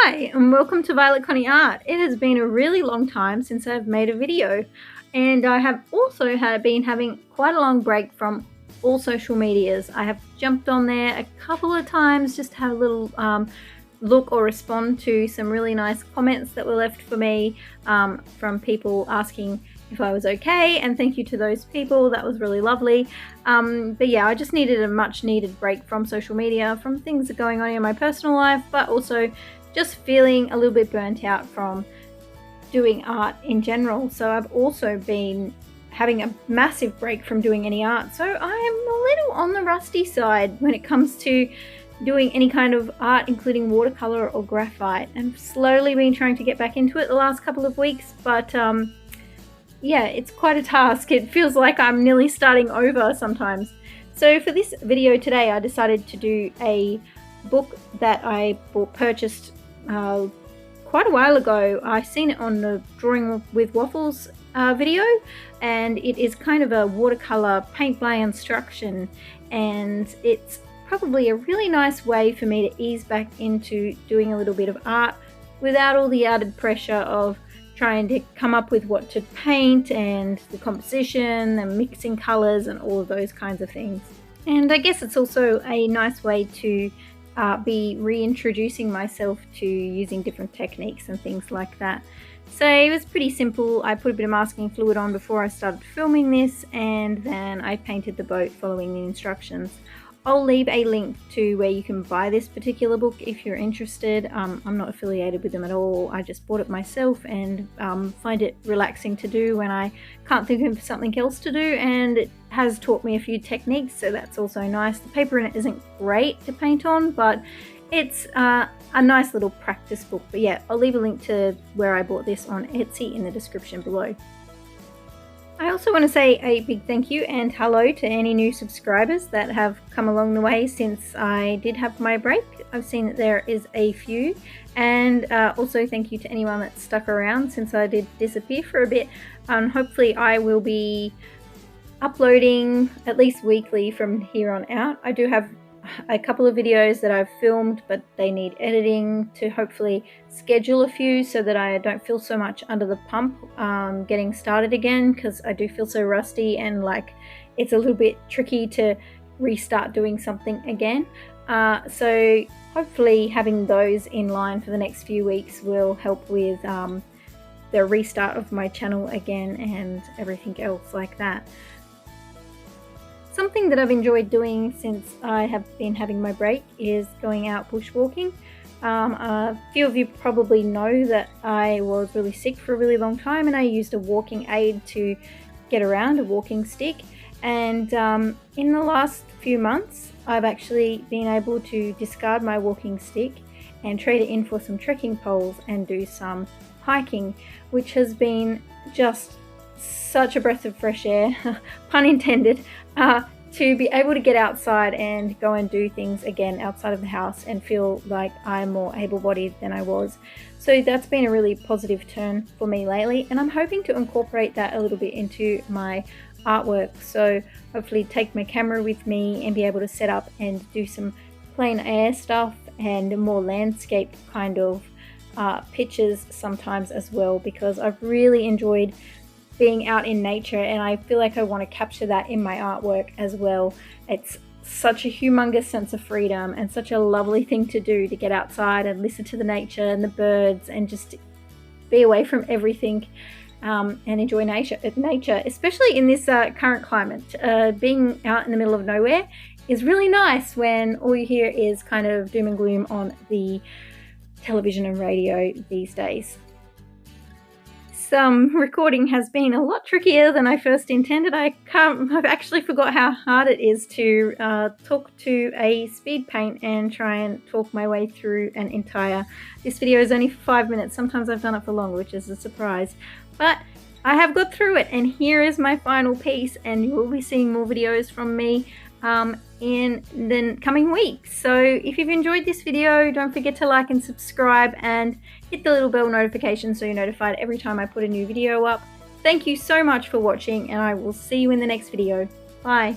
Hi, and welcome to Violet Connie Art. It has been a really long time since I've made a video, and I have also been having quite a long break from all social medias. I have jumped on there a couple of times just to have a little look or respond to some really nice comments that were left for me from people asking if I was okay, and thank you to those people. That was really lovely. But yeah, I just needed a much needed break from social media, from things that are going on in my personal life, but also just feeling a little bit burnt out from doing art in general. So I've also been having a massive break from doing any art, so I am a little on the rusty side when it comes to doing any kind of art, including watercolor or graphite. And I've slowly been trying to get back into it the last couple of weeks, but yeah, it's quite a task. It feels like I'm nearly starting over sometimes. So for this video today, I decided to do a book that I purchased quite a while ago. I've seen it on the Drawing with Waffles video, and it is kind of a watercolor paint by instruction, and it's probably a really nice way for me to ease back into doing a little bit of art without all the added pressure of trying to come up with what to paint and the composition and mixing colors and all of those kinds of things. And I guess it's also a nice way to be reintroducing myself to using different techniques and things like that. So it was pretty simple. I put a bit of masking fluid on before I started filming this, and then I painted the boat following the instructions. I'll leave a link to where you can buy this particular book if you're interested. I'm not affiliated with them at all. I just bought it myself and find it relaxing to do when I can't think of something else to do, and it has taught me a few techniques, so that's also nice. The paper in it isn't great to paint on, but it's a nice little practice book. But yeah, I'll leave a link to where I bought this on Etsy in the description below. I also want to say a big thank you and hello to any new subscribers that have come along the way since I did have my break. I've seen that there is a few, and also thank you to anyone that stuck around since I did disappear for a bit. Hopefully I will be uploading at least weekly from here on out. I do have a couple of videos that I've filmed, but they need editing to hopefully schedule a few so that I don't feel so much under the pump getting started again, because I do feel so rusty and like it's a little bit tricky to restart doing something again. So hopefully having those in line for the next few weeks will help with the restart of my channel again and everything else like that. Something that I've enjoyed doing since I have been having my break is going out bushwalking. A few of you probably know that I was really sick for a really long time, and I used a walking aid to get around, a walking stick. And in the last few months, I've actually been able to discard my walking stick and trade it in for some trekking poles and do some hiking, which has been just such a breath of fresh air, pun intended, to be able to get outside and go and do things again outside of the house and feel like I'm more able-bodied than I was. So that's been a really positive turn for me lately, and I'm hoping to incorporate that a little bit into my artwork. So hopefully take my camera with me and be able to set up and do some plein air stuff and more landscape kind of pictures sometimes as well, because I've really enjoyed being out in nature, and I feel like I want to capture that in my artwork as well. It's such a humongous sense of freedom and such a lovely thing to do, to get outside and listen to the nature and the birds and just be away from everything and enjoy nature, especially in this current climate. Being out in the middle of nowhere is really nice when all you hear is kind of doom and gloom on the television and radio these days. Recording has been a lot trickier than I first intended. I've actually forgot how hard it is to talk to a speed paint and try and talk my way through an entire... This video is only for 5 minutes. Sometimes I've done it for longer, which is a surprise. But I have got through it, and here is my final piece, and you will be seeing more videos from me in the coming weeks. So if you've enjoyed this video, don't forget to like and subscribe and hit the little bell notification so you're notified every time I put a new video up. Thank you so much for watching, and I will see you in the next video. Bye.